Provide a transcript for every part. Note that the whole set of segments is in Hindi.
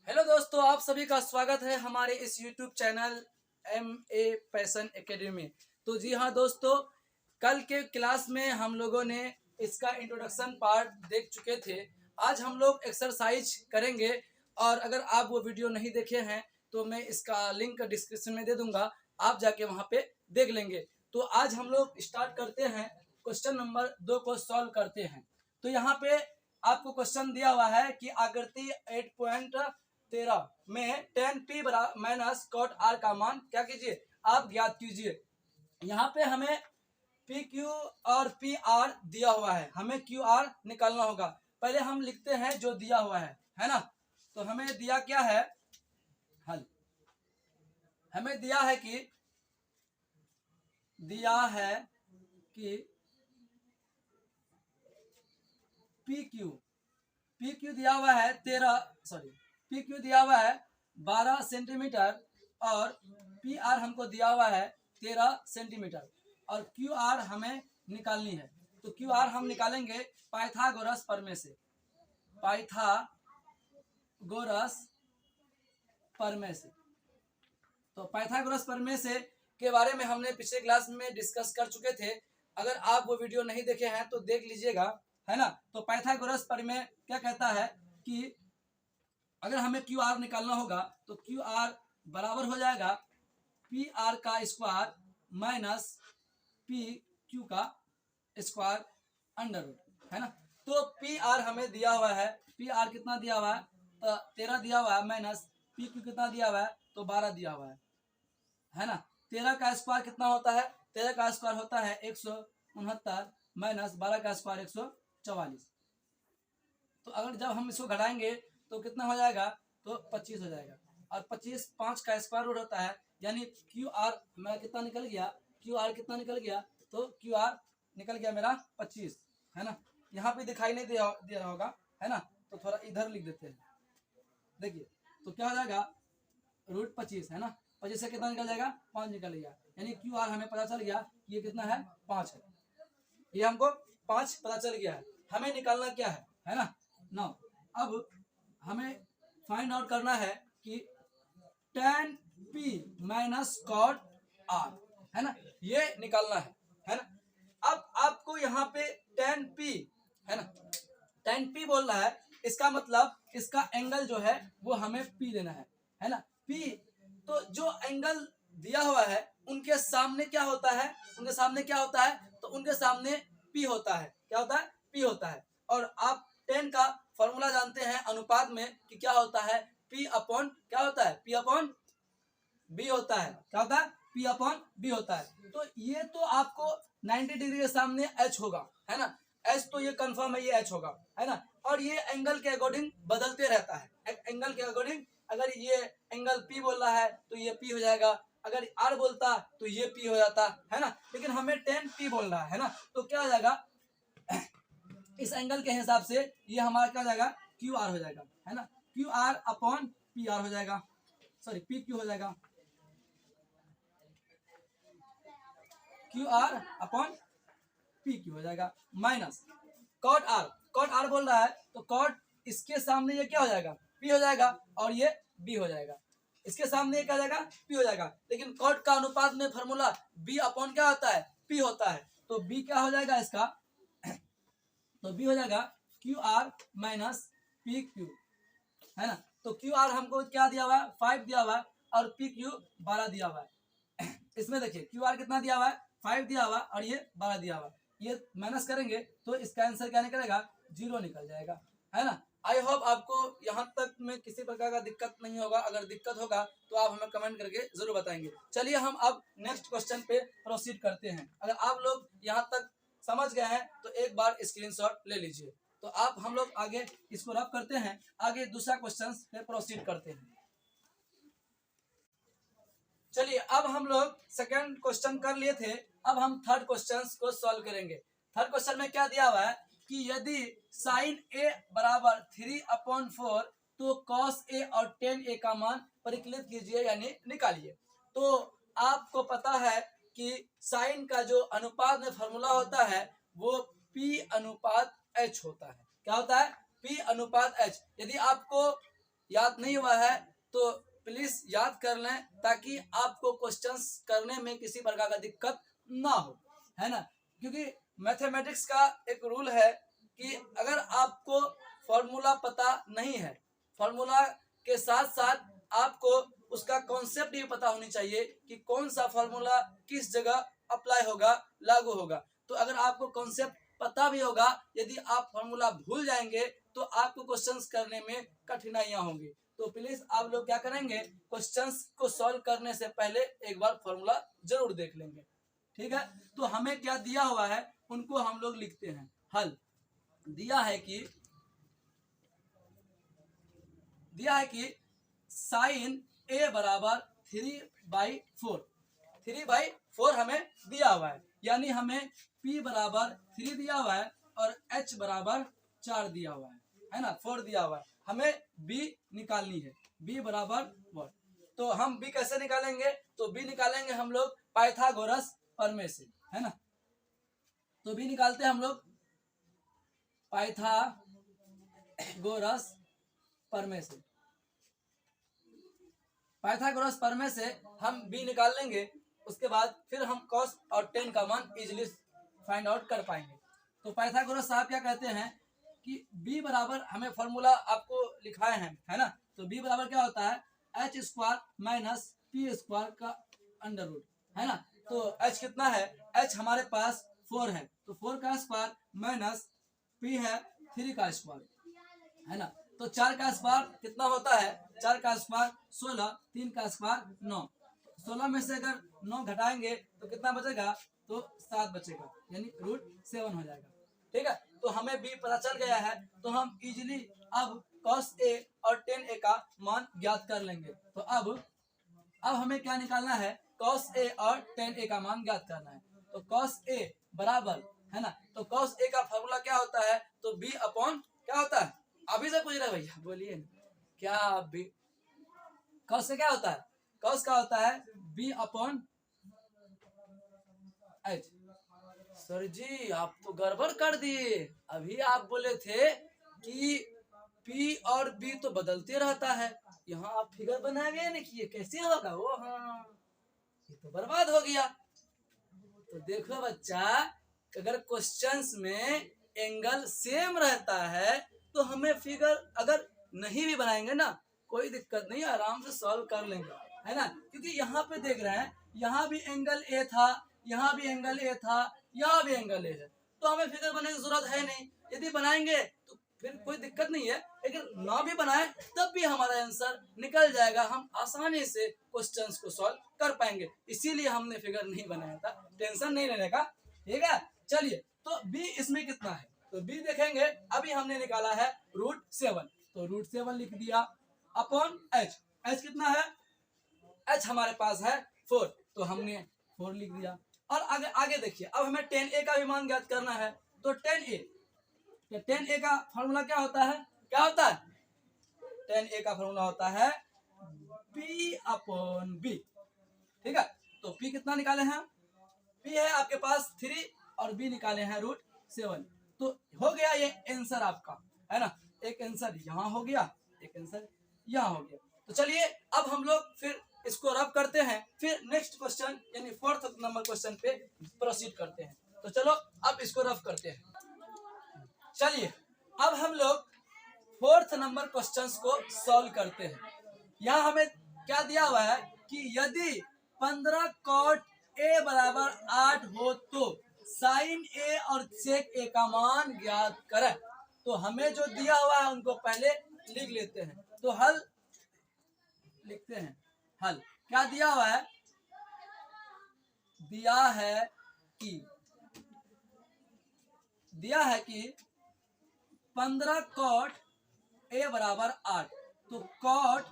हेलो दोस्तों, आप सभी का स्वागत है हमारे इस YouTube channel MA passion academy. तो जी हाँ दोस्तों, कल के क्लास में हम लोगों ने इसका इंट्रोडक्शन पार्ट देख चुके थे। आज हम लोग एक्सरसाइज करेंगे और अगर आप वो वीडियो नहीं देखे हैं तो मैं इसका लिंक डिस्क्रिप्शन में दे दूंगा, आप जाके वहाँ पे देख लेंगे। तो आज हम लोग स्टार्ट करते हैं, क्वेश्चन नंबर 2 को सॉल्व करते हैं। तो यहाँ पे आपको क्वेश्चन दिया हुआ है कि आकृति 8.13 में tan p minus cot r का मान क्या कीजिए, आप ज्ञात कीजिए। यहाँ पे हमें पी क्यू और पी आर दिया हुआ है, हमें क्यू आर निकालना होगा। पहले हम लिखते हैं जो दिया हुआ है ना। तो हमें दिया क्या है, हल हमें दिया है कि पी क्यू दिया हुआ है 12 सेंटीमीटर और पी आर हमको दिया हुआ है 13 सेंटीमीटर और क्यू आर हमें निकालनी है। तो क्यू आर हम निकालेंगे पाइथागोरस प्रमेय से। तो पाइथागोरस प्रमेय से के बारे में हमने पिछले क्लास में डिस्कस कर चुके थे। अगर आप वो वीडियो नहीं देखे हैं तो देख लीजिएगा, है ना। तो पाइथागोरस प्रमेय क्या कहता है कि अगर हमें क्यू आर निकालना होगा तो क्यू आर बराबर हो जाएगा पी आर का स्क्वायर माइनस पी क्यू का स्क्वायर अंडर रूट, है ना। तो पी आर हमें दिया हुआ है, पी आर कितना दिया हुआ है, तो 13 दिया हुआ है, माइनस पी क्यू कितना दिया हुआ है, तो 12 दिया हुआ है ना। 13 का स्क्वायर कितना होता है, 13 का स्क्वायर होता है 169 माइनस 12 का स्क्वायर 144। तो अगर जब हम इसको घटाएंगे तो कितना हो जाएगा, तो 25 हो जाएगा। और 25 5 का स्क्वायर रूट होता है, यानी क्यू आर मेरा कितना निकल गया, तो क्यू आर निकल गया मेरा 25, है ना। यहाँ पे दिखाई नहीं दे रहा होगा, है ना। तो थोड़ा इधर लिख देते हैं, देखिए। तो क्या हो जाएगा, रूट 25, है ना। 25 से कितना निकल जाएगा, 5 निकल गया, यानी क्यू आर हमें पता चल गया कि ये कितना है, 5 है। ये हमको 5 पता चल गया है। हमें निकालना क्या है ना। नाउ अब हमें फाइंड आउट करना है कि tan p minus cot r, है ना, ये निकालना है ना। अब आपको यहाँ पे tan p, है ना, tan p बोल रहा है, इसका मतलब इसका एंगल जो है वो हमें p लेना है ना। p तो जो एंगल दिया हुआ है उनके सामने क्या होता है, तो उनके सामने p होता है, क्या होता है, p होता है। और आप tan का फॉर्मूला जानते हैं अनुपात में कि क्या होता है, p अपॉन क्या होता है, p अपॉन b होता है, क्या होता है, p अपॉन b होता है। तो ये तो आपको 90 डिग्री के सामने h होगा, है ना। h तो ये कंफर्म है, ये h होगा, है ना। और ये एंगल के अकॉर्डिंग बदलते रहता है, एंगल के अकॉर्डिंग। अगर ये एंगल p बोल रहा है तो ये p हो जाएगा, अगर r बोलता तो ये p हो जाता, है ना। लेकिन हमें tan p बोल रहा है ना, तो क्या हो जाएगा, इस एंगल के हिसाब से ये हमारा क्या हो जाएगा, क्यू आर हो जाएगा, है ना। Q R upon P R हो जाएगा, सॉरी पी क्यू हो जाएगा, Q R upon P Q हो जाएगा, माइनस कॉट आर बोल रहा है तो कॉट इसके सामने ये क्या हो जाएगा, पी हो जाएगा, और ये बी हो जाएगा। इसके सामने ये क्या हो जाएगा, पी हो जाएगा। लेकिन कॉट का अनुपात में फॉर्मूला बी अपॉन क्या होता है, पी होता है। तो बी क्या हो जाएगा इसका, तो बी हो जाएगा Q R minus P Q, है ना। तो क्यू आर हमको क्या दिया हुआ है, 5 दिया हुआ है, और पी क्यू 12 दिया हुआ है। इसमें देखिए क्यू आर कितना दिया हुआ है, 5 दिया हुआ और ये 12 दिया हुआ। ये माइनस करेंगे तो इसका आंसर क्या निकलेगा, 0 निकल जाएगा, है ना। आई होप आपको यहाँ तक में किसी प्रकार का दिक्कत नहीं होगा। अगर दिक्कत होगा तो आप हमें कमेंट करके जरूर बताएंगे। चलिए हम अब नेक्स्ट क्वेश्चन पे प्रोसीड करते हैं। अगर आप लोग यहाँ तक समझ गए हैं तो एक बार स्क्रीनशॉट ले लीजिए। तो आप हम लोग आगे इसको रब करते हैं, आगे दूसरा क्वेश्चन पे प्रोसीड करते हैं। चलिए अब हम लोग सेकंड क्वेश्चन कर लिए थे, अब हम थर्ड क्वेश्चन को सॉल्व करेंगे। थर्ड क्वेश्चन में क्या दिया हुआ है कि यदि साइन ए बराबर 3/4 तो कॉस ए और टेन ए का मान परिकलित कीजिए, यानी निकालिए। तो आपको पता है कि साइन का जो अनुपात में फॉर्मूला होता है वो P अनुपात H होता है। क्या होता है, P अनुपात H। यदि आपको याद नहीं हुआ है तो प्लीज याद कर लें, ताकि आपको क्वेश्चंस करने में किसी प्रकार का दिक्कत ना हो, है ना। क्योंकि मैथमेटिक्स का एक रूल है कि अगर आपको फॉर्मूला पता नहीं है, फॉर्मूला के साथ साथ आपको उसका कॉन्सेप्ट भी पता होनी चाहिए कि कौन सा फॉर्मूला किस जगह अप्लाई होगा, लागू होगा। तो अगर आपको कॉन्सेप्ट पता भी होगा, यदि आप फॉर्मूला भूल जाएंगे तो आपको क्वेश्चंस करने में कठिनाइयां होंगी। तो प्लीज आप लोग क्या करेंगे, क्वेश्चंस को सॉल्व करने से पहले एक बार फॉर्मूला जरूर देख लेंगे, ठीक है। तो हमें क्या दिया हुआ है उनको हम लोग लिखते हैं। हल दिया है कि साइन ए बराबर 3/4, 3/4 हमें दिया हुआ है, यानी हमें P बराबर 3 दिया हुआ है और H बराबर 4 दिया हुआ है ना, 4 दिया हुआ है। हमें B निकालनी है, B बराबर 1। तो हम B कैसे निकालेंगे, तो B निकालेंगे हम लोग पाइथागोरस प्रमेय से, है ना। तो B निकालते हैं हम लोग पाइथागोरस प्रमेय से। पाइथागोरस प्रमेय से हम b निकाल लेंगे, उसके बाद फिर हम cos और tan का मान इजीली फाइंड आउट कर पाएंगे। तो पाइथागोरस साहब क्या कहते हैं कि b बराबर, हमें फॉर्मूला आपको लिखाए हैं, है ना। तो b बराबर क्या होता है, h square minus p square का अंडर रूट, है ना। तो h कितना है, h हमारे पास 4 है, तो 4 का स्क्वायर माइनस p है 3 का स्क्वायर, है ना। तो 4 का स्क्वायर कितना होता है, 4 का स्क्वायर 16, 3 का स्क्वायर 9, 16 में से अगर 9 घटाएंगे तो कितना बचेगा, तो 7 बचेगा, यानी √7 हो जाएगा, ठीक है। तो हमें b पता चल गया है, तो हम इजीली अब cos a और tan a का मान ज्ञात कर लेंगे। तो अब हमें क्या निकालना है, cos a और tan a का मान ज्ञात करना है। तो cos a बराबर, है ना, तो cos a का फॉर्मूला क्या होता है, तो b अपॉन क्या होता है, अभी से पूछ रहे भैया, बोलिए क्या b, cos से क्या होता है, cos का होता है b अपॉन h। सर जी आप तो गड़बड़ कर दिए, अभी आप बोले थे कि p और b तो बदलते रहता है, यहाँ आप फिगर बनाए नहीं किए, कैसे होगा वो, हाँ ये तो बर्बाद हो गया। तो देखो बच्चा, अगर क्वेश्चंस में एंगल सेम रहता है तो हमें फिगर अगर नहीं भी बनाएंगे ना, कोई दिक्कत नहीं, आराम से सॉल्व कर लेंगे, है ना। क्योंकि यहाँ पे देख रहे हैं, यहाँ भी एंगल ए था, यहाँ भी एंगल ए था, यहाँ भी एंगल ए है, तो हमें फिगर बनाने की जरूरत है नहीं। यदि बनाएंगे तो फिर कोई दिक्कत नहीं है, लेकिन ना भी बनाए तब भी हमारा आंसर निकल जाएगा, हम आसानी से क्वेश्चंस को सॉल्व कर पाएंगे। इसीलिए हमने फिगर नहीं बनाया था, टेंशन नहीं लेने का, ठीक है। चलिए, तो b इसमें कितना है, तो b देखेंगे, अभी हमने निकाला है √7, तो √7 लिख दिया अपॉन h, h कितना है, h हमारे पास है 4, तो हमने 4 लिख दिया। और आगे देखिए, अब हमें tan a का भी मान ज्ञात करना है। तो tan a का फॉर्मूला क्या होता है, tan a का फॉर्मूला होता है p अपॉन b, ठीक है। तो p कितना निकाले हैं, p है आपके पास 3 और b निकाले हैं √7, तो हो गया ये आंसर आपका, है ना। एक आंसर यहाँ हो गया, एक आंसर यहाँ हो गया। तो चलिए अब हम लोग फिर इसको रब करते हैं, फिर नेक्स्ट क्वेश्चन यानी 4th नंबर क्वेश्चन पे प्रोसीड करते हैं। तो चलो अब इसको रब करते हैं। चलिए अब हम लोग 4th नंबर क्वेश्चंस को सॉल्व करते हैं। यहाँ हमें क्या दिया हुआ है कि यदि 15 cot a बराबर 8 हो तो sin a और sec a का मान ज्ञात करें। तो हमें जो दिया हुआ है उनको पहले लिख लेते हैं। तो हल लिखते हैं, हल क्या दिया हुआ है, दिया है कि 15 cot a बराबर 8, तो cot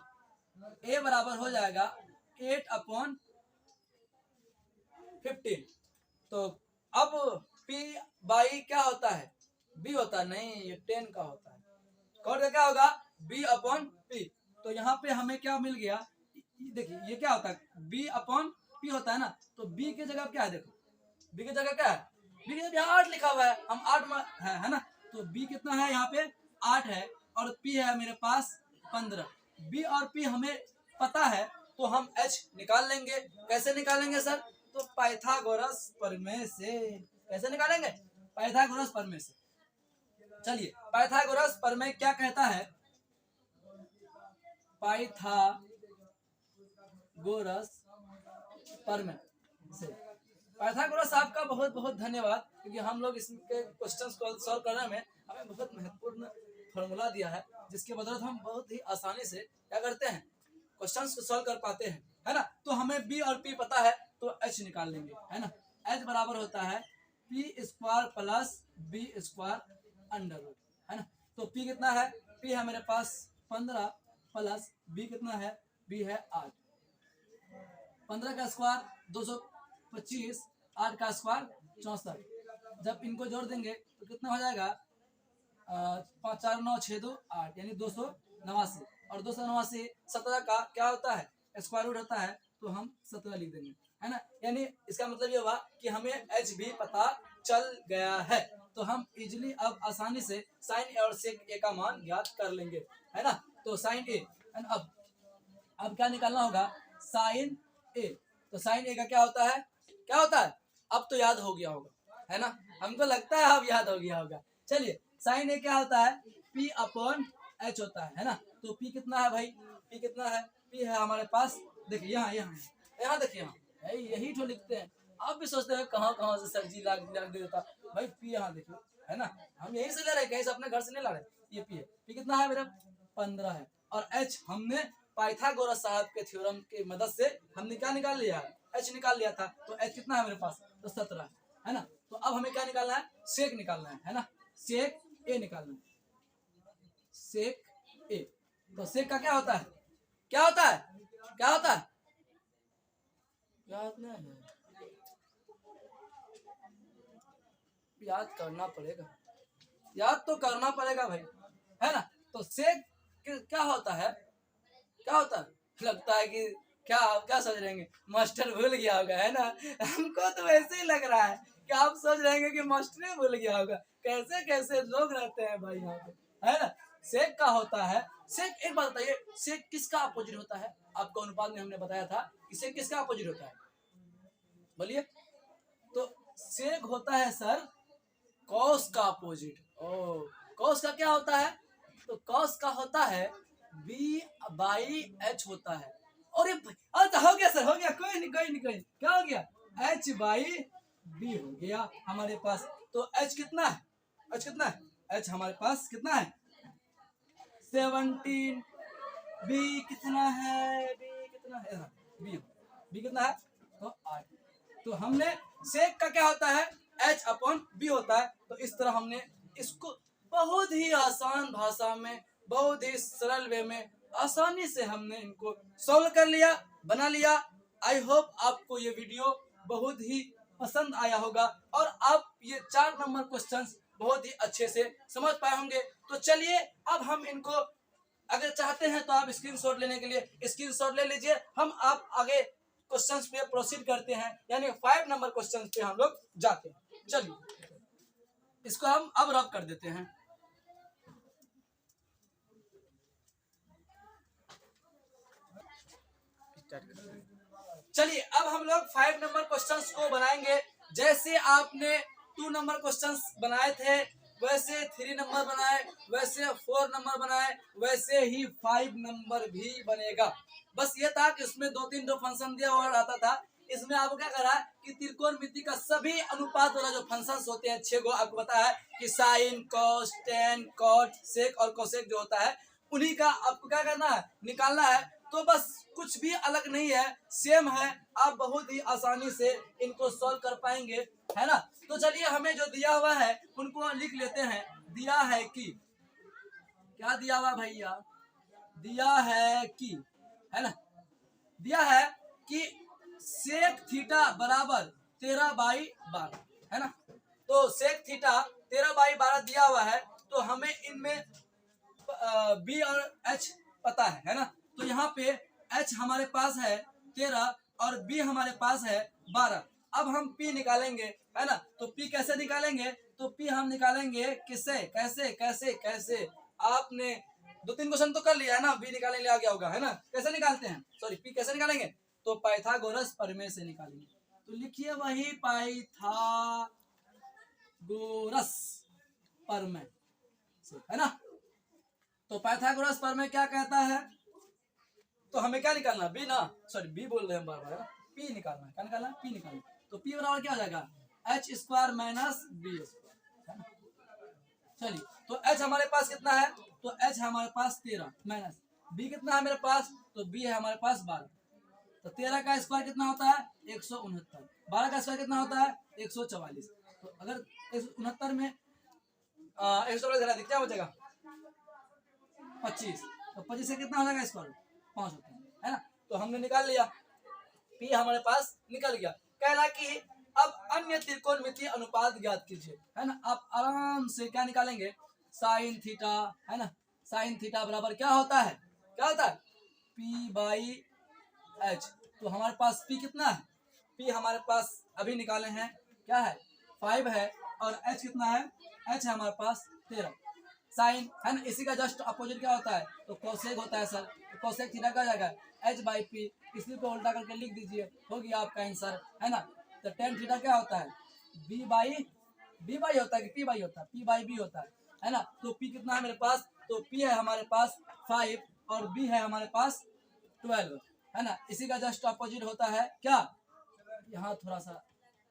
a बराबर हो जाएगा 8/15। तो अब p बाई क्या होता है, b होता है, नहीं ये 10 का होता है, cot का क्या होगा b/p। तो यहाँ पे हमें क्या मिल गया, देखिए ये क्या होता है, b/p होता है ना, तो b की जगह क्या है, देखो b की जगह क्या है, b की जगह 8 लिखा हुआ है, हम 8 है ना। तो b कितना है, यहाँ पे 8 है और p है मेरे पास 15, बी और पी हमें पता है तो हम एच निकाल लेंगे। कैसे निकालेंगे सर? तो पाइथागोरस प्रमेय से। कैसे निकालेंगे? पाइथागोरस प्रमेय से। चलिए, पाइथागोरस प्रमेय क्या कहता है? पाइथागोरस प्रमेय से। पाइथागोरस आपका बहुत बहुत धन्यवाद, क्योंकि हम लोग इसके क्वेश्चंस को सॉल्व करने में हमें बहुत महत्वपूर्ण फॉर्मूला दिया है, जिसके बदौलत हम बहुत ही आसानी से क्या करते हैं, क्वेश्चंस को सॉल्व कर पाते हैं, है ना। तो हमें बी और पी पता है तो एच निकाल लेंगे, है ना। एच बराबर होता है P square plus B square under root, है ना। तो पी कितना है? पी है मेरे पास 15 प्लस बी कितना है? बी है 8। 15 का स्क्वायर 225, 8 का स्क्वायर 64। जब इनको जोड़ देंगे तो कितना हो जाएगा? 5 4 9 6 2 8, यानी 289। और 289 17 का क्या होता है? स्क्वायर रूट होता है, तो हम 17 लिख देंगे, है ना। यानी इसका मतलब ये हुआ कि हमें एच भी पता चल गया है। तो हम इजिली अब आसानी से साइन ए और सेक ए का मान ज्ञात कर लेंगे, है ना। तो साइन ए, अब क्या निकालना होगा? साइन ए। तो साइन ए का क्या होता है? क्या होता है? अब तो याद हो गया होगा, है ना। हमको लगता है अब याद हो गया होगा। चलिए, साइन ए क्या होता है? पी अपॉन एच होता है ना। तो पी कितना है भाई? पी कितना है? पी है हमारे पास, देखिए यहाँ यहाँ देखिए, यहाँ यही तो लिखते हैं। आप भी सोचते हैं कहाँ कहाँ से सब्जी लाग दे देता भाई। पी यहाँ देखिए, है ना। हम यहीं से ले रहे, कहीं से अपने घर से नहीं ला रहे। ये पी है। पी कितना है मेरा? 15 है। और एच हमने पाइथागोरस साहब के थ्योरम की मदद से हमने क्या निकाल लिया? एच निकाल लिया था। तो एच कितना है मेरे पास? तो 17, है ना। तो अब हमें क्या निकालना है? सेक निकालना है ना। सेक ए निकालना है, सेक ए। तो सेक का क्या होता है? क्या होता है? क्या होता है? याद नहीं है, याद करना पड़ेगा, याद तो करना पड़ेगा भाई, है ना। तो सेक क्या होता है? क्या होता है? लगता है कि क्या आप क्या सोच रहेंगे, मास्टर भूल गया होगा, है ना। हमको तो वैसे ही लग रहा है कि आप सोच रहेंगे कि मास्टर ही भूल गया होगा। कैसे कैसे लोग रहते हैं भाई यहाँ पे, है ना। सेक का होता है, सेक, एक बात बताइए, सेक किसका अपोजिट होता है? आपको अनुपात में हमने बताया था कि सेक किसका अपोजिट होता है, बोलिए। तो सेक होता है सर कॉस का अपोजिट। ओ, कॉस का क्या होता है? तो कॉस का होता है बी बाई एच होता है। और ये अच्छा हो गया सर, हो गया, कोई नहीं कोई नहीं कोई नहीं। क्या हो गया? एच बाई बी हो गया हमारे पास। तो एच कितना है? एच कितना है? एच हमारे पास कितना है? 17। बी कितना है? बी कितना है? बी कितना है? तो 8। तो हमने सेक का क्या होता है? एच अपॉन बी होता है। तो इस तरह हमने इसको बहुत ही आसान भाषा में, बहुत ही सरल वे में, आसानी से हमने इनको सॉल्व कर लिया, बना लिया। आई होप आपको ये वीडियो बहुत ही पसंद आया होगा और आप ये 4 नंबर क्वेश्चंस बहुत ही अच्छे से समझ पाए होंगे। तो चलिए, अब हम इनको, अगर चाहते हैं तो आप स्क्रीनशॉट लेने के लिए स्क्रीनशॉट ले लीजिए। हम आप आगे क्वेश्चंस पे प्रोसीड करते हैं, यानी 5 नंबर क्वेश्चंस पे हम लोग जाते हैं। चलिए, इसको हम अब रब कर देते हैं। चलिए, अब हम लोग 5 नंबर क्वेश्चंस को बनाएंगे। जैसे आपने 2 नंबर क्वेश्चंस बनाए थे, वैसे 3 नंबर बनाए, वैसे 4 नंबर बनाए, वैसे ही 5 नंबर भी बनेगा। बस ये था कि इसमें 2-3 जो फंक्शन दिया हुआ आता था, इसमें आपको क्या करा कि त्रिकोणमिति का सभी अनुपात वाला जो फंक्शंस होते हैं 6 गो, आपको पता है कि साइन, कॉस, टेन, कॉट, सेक और कोसेक जो होता है, उन्हीं का आपको क्या करना है? निकालना है। तो बस कुछ भी अलग नहीं है, सेम है। आप बहुत ही आसानी से इनको सॉल्व कर पाएंगे, है ना। तो चलिए, हमें जो दिया हुआ है उनको लिख लेते हैं। दिया है कि, क्या दिया हुआ भैया? दिया है कि, है ना, दिया है कि सेक थीटा बराबर 13/12, है ना। तो सेक थीटा 13/12 दिया हुआ है। तो हमें इनमें बी और एच पता है ना। तो यहाँ पे एच हमारे पास है 13 और बी हमारे पास है 12। अब हम पी निकालेंगे, है ना। तो पी कैसे निकालेंगे? तो पी हम निकालेंगे किससे? कैसे कैसे कैसे? आपने 2-3 क्वेश्चन तो कर लिया है ना, बी निकालने लिए आ गया होगा, है ना। कैसे निकालते हैं, सॉरी पी कैसे निकालेंगे, तो पाइथागोरस प्रमेय से निकालेंगे। तो लिखिए वही पाइथागोरस प्रमेय से, है ना। तो पाइथागोरस प्रमेय क्या कहता है, तो हमें क्या निकालना, बी ना, सॉरी बी बोल रहे हैं बार बार, पी निकालना है। क्या निकालना है, पी निकालना। तो पी बराबर क्या हो जाएगा, H square minus B square. चलिए, तो एच हमारे पास कितना है, तो एच है हमारे पास 13 माइनस बी कितना है मेरे पास, तो बी है हमारे पास 12। तो 13 का स्क्वायर कितना होता है 169, 12 का स्क्वायर कितना होता है 144। तो अगर 169 में 144 क्या हो जाएगा 25, तो 25 से कितना हो जाएगा स्क्वायर 5 होता है ना। तो हमने निकाल लिया, पी हमारे पास निकल गया। कहना कि अब अन्य त्रिकोणमितीय अनुपात ज्ञात कीजिए, है ना। आप आराम से क्या निकालेंगे, साइन थीटा, है ना। साइन थीटा बराबर क्या होता है, क्या होता है पी बाई एच। तो हमारे पास पी कितना है, पी हमारे पास अभी निकाले हैं क्या है 5 है, और एच कितना है, एच है हमारे पास 13। साइन है ना, इसी का जस्ट अपोजिट क्या होता है, तो कोसेक होता है सर। तो कोसेक थीटा क्या जाएगा एच बाई पी, इसी को उल्टा करके लिख दीजिए, हो गया आपका आंसर, है ना। तो टेन थीटा क्या होता है बी बाई होता है कि पी बाई होता है, पी बाई बी होता है ना। तो पी कितना है मेरे पास, तो पी है हमारे पास 5 और बी है हमारे पास 12, है ना। इसी का जस्ट अपोजिट होता है क्या, यहाँ थोड़ा सा,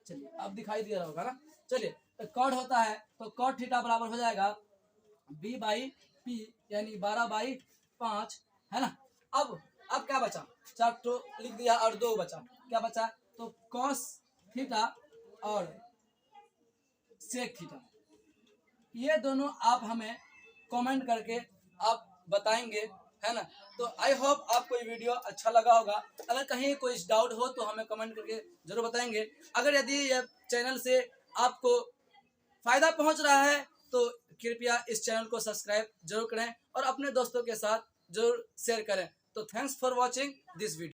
चलिए अब दिखाई दे रहा होगा ना। चलिए, तो कॉट होता है, तो कॉट थीटा बराबर हो जाएगा बी बाई पी, यानी 12/5, है ना। अब क्या बचा, 4 तो लिख दिया और 2 बचा, क्या बचा, तो कॉस थीटा और सेक थीटा, ये दोनों आप हमें कमेंट करके आप बताएंगे, है ना। तो आई होप आपको ये वीडियो अच्छा लगा होगा। अगर कहीं कोई डाउट हो तो हमें कमेंट करके जरूर बताएंगे। अगर यदि ये चैनल से आपको फायदा पहुंच रहा है तो कृपया इस चैनल को सब्सक्राइब जरूर करें और अपने दोस्तों के साथ जरूर शेयर करें। तो thanks for watching this video.